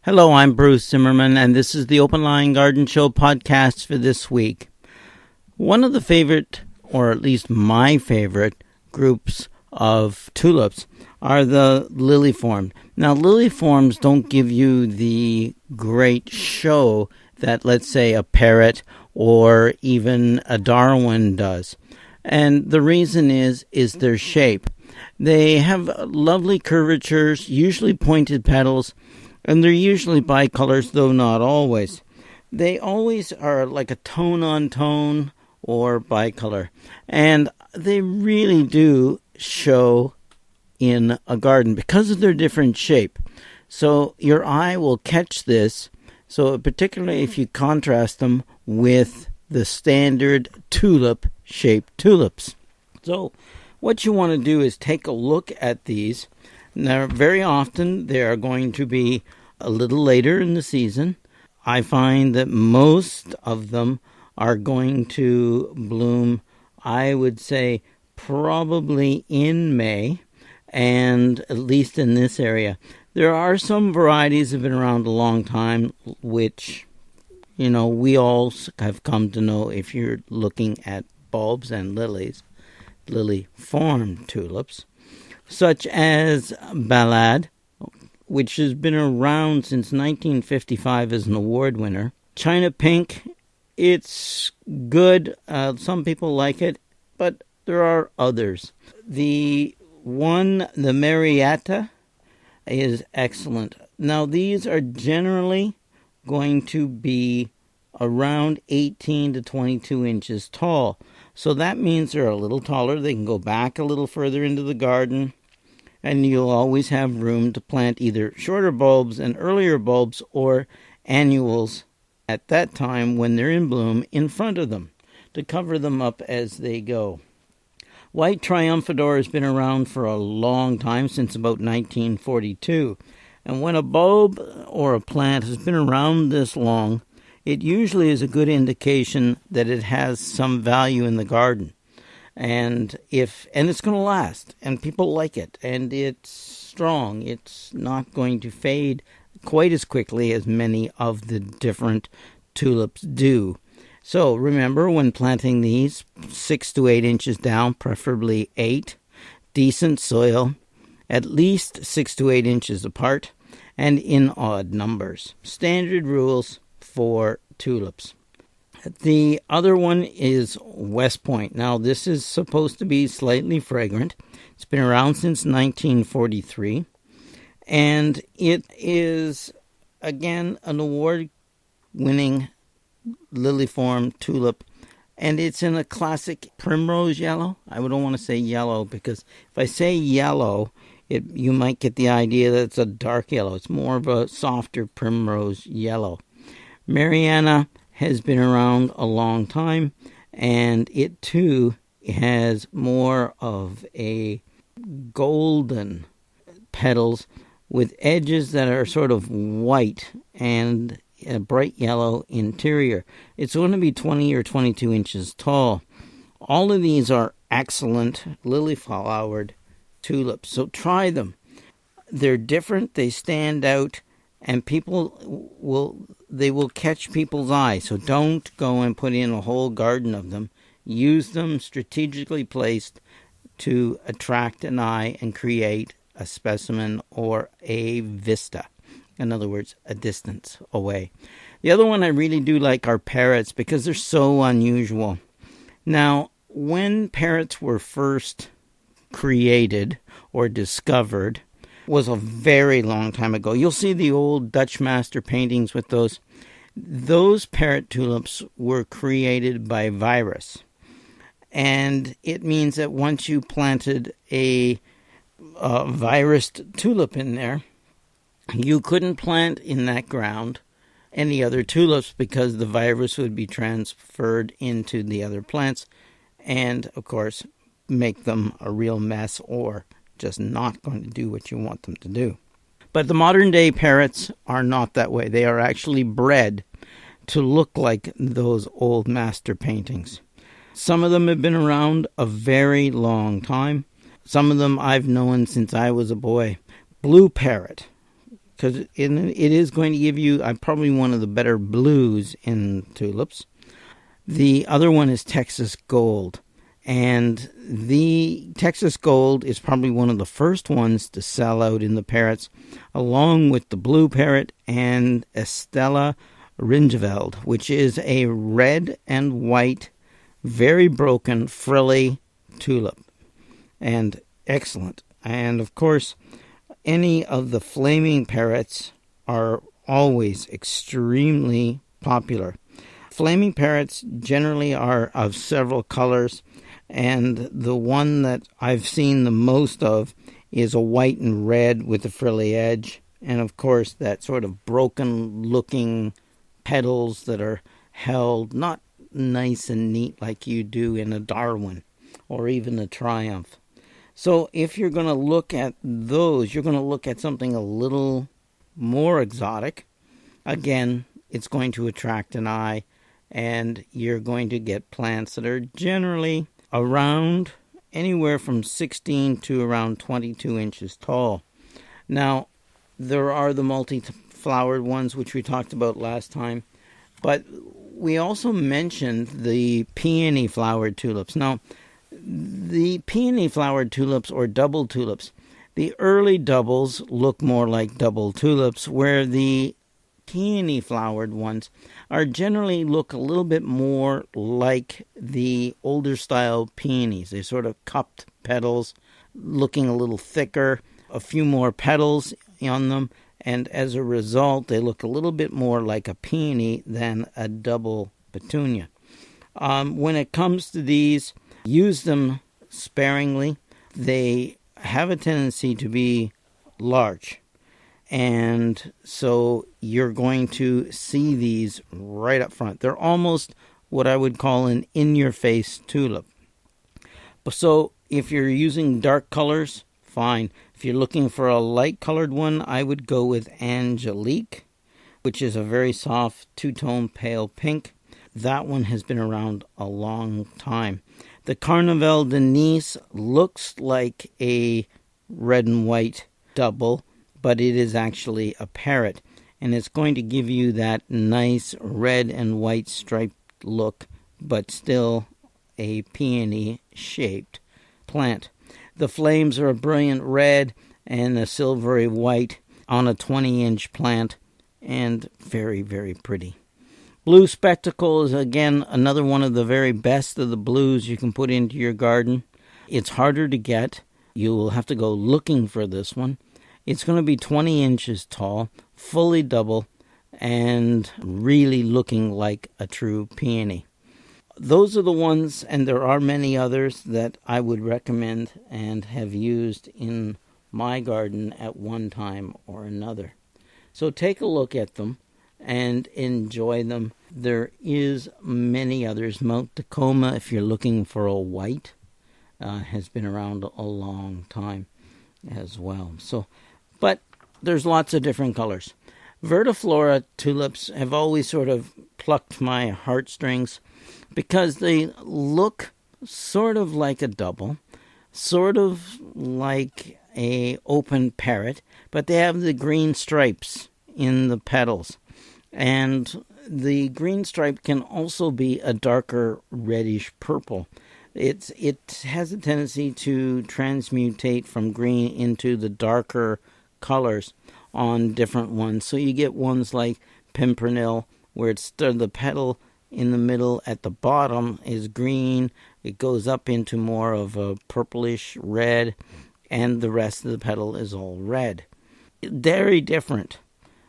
Hello, I'm Bruce Zimmerman, and this is the Open Line Garden Show podcast for this week. One of the favorite, or at least my favorite, groups of tulips are the liliform. Now, liliforms don't give you the great show that, let's say, a parrot or even a Darwin does. And the reason is their shape. They have lovely curvatures, usually pointed petals, and they're usually bicolors, though not always. They always are like a tone-on-tone or bicolor. And they really do show in a garden because of their different shape. So your eye will catch this, so particularly if you contrast them with the standard tulip-shaped tulips. So what you want to do is take a look at these. Now, very often they are going to be a little later in the season. I find that most of them are going to bloom, I would say, probably in May, and at least in this area. There are some varieties that have been around a long time, which, we all have come to know if you're looking at bulbs and lilies, lily-formed tulips, such as Ballade, which has been around since 1955 as an award winner. China Pink, it's good. Some people like it, but there are others. The Marietta, is excellent. Now, these are generally going to be around 18 to 22 inches tall. So that means they're a little taller. They can go back a little further into the garden, and you'll always have room to plant either shorter bulbs and earlier bulbs or annuals at that time when they're in bloom in front of them to cover them up as they go. White Triumphador has been around for a long time, since about 1942. And when a bulb or a plant has been around this long, it usually is a good indication that it has some value in the garden. And it's going to last, and people like it, and it's strong. It's not going to fade quite as quickly as many of the different tulips do. So remember, when planting these, 6 to 8 inches down, preferably 8, decent soil, at least 6 to 8 inches apart, and in odd numbers. Standard rules for tulips. The other one is West Point. Now, this is supposed to be slightly fragrant. It's been around since 1943, and it is, again, an award-winning liliform tulip, and it's in a classic primrose yellow. I don't want to say yellow, because if I say yellow, you might get the idea that it's a dark yellow. It's more of a softer primrose yellow. Mariana has been around a long time, and it too has more of a golden petals with edges that are sort of white and a bright yellow interior. It's going to be 20 or 22 inches tall. All of these are excellent lily-flowered tulips, so try them. They're different, they stand out, and they will catch people's eye. So don't go and put in a whole garden of them. Use them strategically placed to attract an eye and create a specimen or a vista. In other words, a distance away. The other one I really do like are parrots, because they're so unusual. Now, when parrots were first created or discovered was a very long time ago. You'll see the old Dutch master paintings with those. Those parrot tulips were created by virus. And it means that once you planted a virused tulip in there, you couldn't plant in that ground any other tulips, because the virus would be transferred into the other plants and, of course, make them a real mess or just not going to do what you want them to do. But the modern day parrots are not that way. They are actually bred to look like those old master paintings. Some of them have been around a very long time. Some of them I've known since I was a boy. Blue parrot, because it is going to give you probably one of the better blues in tulips. The other one is Texas Gold. And the Texas Gold is probably one of the first ones to sell out in the parrots, along with the blue parrot and Estella Ringeveld, which is a red and white, very broken, frilly tulip. And excellent. And of course, any of the flaming parrots are always extremely popular. Flaming parrots generally are of several colors, and the one that I've seen the most of is a white and red with a frilly edge, and of course that sort of broken looking petals that are held not nice and neat like you do in a Darwin or even a Triumph. So if you're going to look at those, you're going to look at something a little more exotic. Again, it's going to attract an eye, and you're going to get plants that are generally around anywhere from 16 to around 22 inches tall. Now, there are the multi-flowered ones, which we talked about last time, but we also mentioned the peony-flowered tulips. Now, the peony-flowered tulips or double tulips, the early doubles look more like double tulips, where the peony-flowered ones are generally look a little bit more like the older style peonies. They're sort of cupped petals, looking a little thicker, a few more petals on them, and as a result, they look a little bit more like a peony than a double petunia. When it comes to these, use them sparingly. They have a tendency to be large. And so you're going to see these right up front. They're almost what I would call an in-your-face tulip. So if you're using dark colors, fine. If you're looking for a light-colored one, I would go with Angelique, which is a very soft two-tone pale pink. That one has been around a long time. The Carnaval de Nice looks like a red and white double, but it is actually a parrot, and it's going to give you that nice red and white striped look, but still a peony-shaped plant. The flames are a brilliant red and a silvery white on a 20-inch plant, and very, very pretty. Blue Spectacle is, again, another one of the very best of the blues you can put into your garden. It's harder to get. You'll have to go looking for this one. It's going to be 20 inches tall, fully double, and really looking like a true peony. Those are the ones, and there are many others that I would recommend and have used in my garden at one time or another. So take a look at them and enjoy them. There is many others. Mount Tacoma, if you're looking for a white, has been around a long time as well. But there's lots of different colors. Vertiflora tulips have always sort of plucked my heartstrings because they look sort of like a double, sort of like a open parrot, but they have the green stripes in the petals. And the green stripe can also be a darker reddish purple. It has a tendency to transmutate from green into the darker colors on different ones. So you get ones like Pimpernel, where it's the petal in the middle at the bottom is green. It goes up into more of a purplish red, and the rest of the petal is all red. Very different.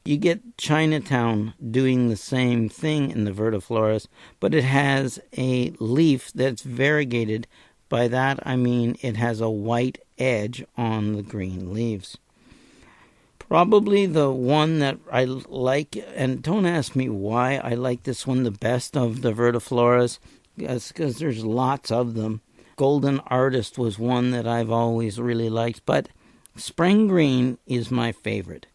You get Chinatown doing the same thing in the vertifloras, but it has a leaf that's variegated. By that I mean it has a white edge on the green leaves. Probably the one that I like, and don't ask me why I like this one the best of the vertifloras, because there's lots of them. Golden Artist was one that I've always really liked, but Spring Green is my favorite.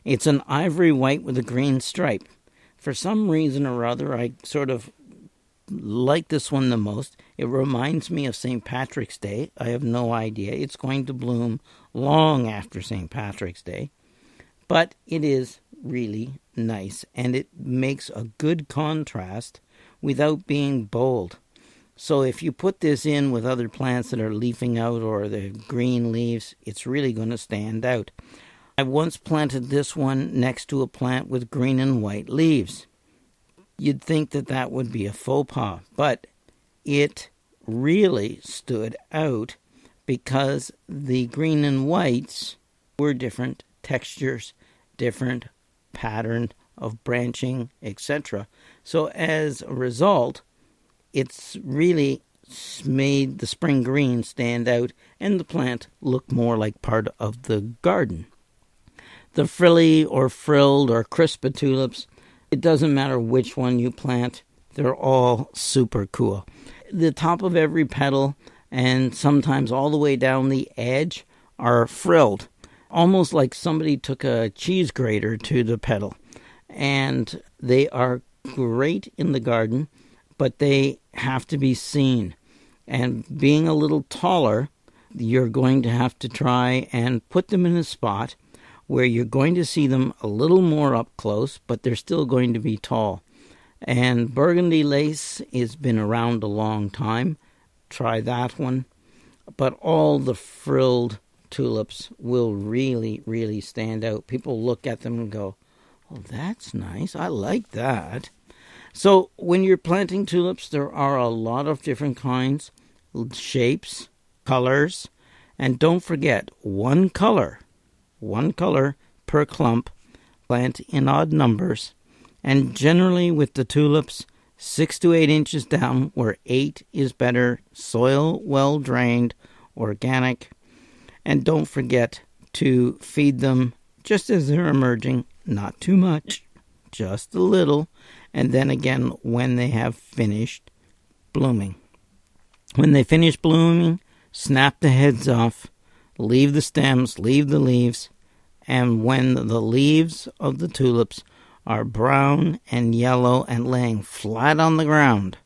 It's an ivory white with a green stripe. For some reason or other, I sort of like this one the most. It reminds me of St. Patrick's Day. I have no idea. It's going to bloom long after St. Patrick's Day. But it is really nice, and it makes a good contrast without being bold. So if you put this in with other plants that are leafing out or the green leaves, it's really going to stand out. I once planted this one next to a plant with green and white leaves. You'd think that that would be a faux pas, but it really stood out because the green and whites were different textures, different pattern of branching, etc. So as a result, it's really made the spring green stand out and the plant look more like part of the garden. The frilly or frilled or crispa tulips, it doesn't matter which one you plant, they're all super cool. The top of every petal and sometimes all the way down the edge are frilled, almost like somebody took a cheese grater to the petal. And they are great in the garden, but they have to be seen. And being a little taller, you're going to have to try and put them in a spot where you're going to see them a little more up close, but they're still going to be tall. And burgundy lace has been around a long time. Try that one. But all the frilled tulips will really, really stand out. People look at them and go, oh, that's nice. I like that. So when you're planting tulips, there are a lot of different kinds, shapes, colors, and don't forget, one color per clump, plant in odd numbers, and generally with the tulips, 6 to 8 inches down, where 8 is better, soil well drained, organic, and don't forget to feed them just as they're emerging, not too much, just a little, and then again when they have finished blooming. When they finish blooming, snap the heads off, leave the stems, leave the leaves, and when the leaves of the tulips are brown and yellow and laying flat on the ground,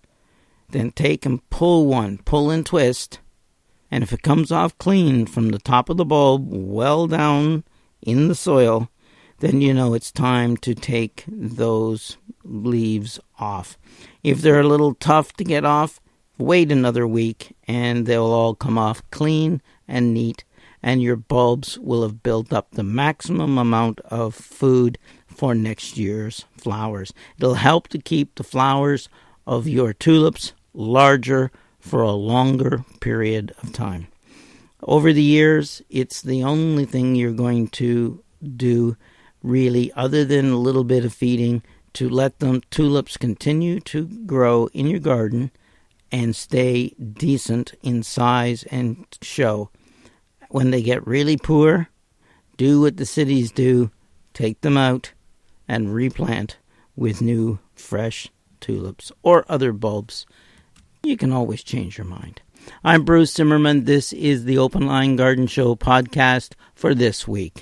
then take and pull and twist, and if it comes off clean from the top of the bulb well down in the soil, then you know it's time to take those leaves off. If they're a little tough to get off, wait another week and they'll all come off clean and neat, and your bulbs will have built up the maximum amount of food for next year's flowers. It'll help to keep the flowers of your tulips larger for a longer period of time. Over the years, it's the only thing you're going to do, really, other than a little bit of feeding, to let them tulips continue to grow in your garden and stay decent in size and show. When they get really poor, do what the cities do, take them out and replant with new, fresh tulips or other bulbs. You can always change your mind. I'm Bruce Zimmerman. This is the Open Line Garden Show podcast for this week.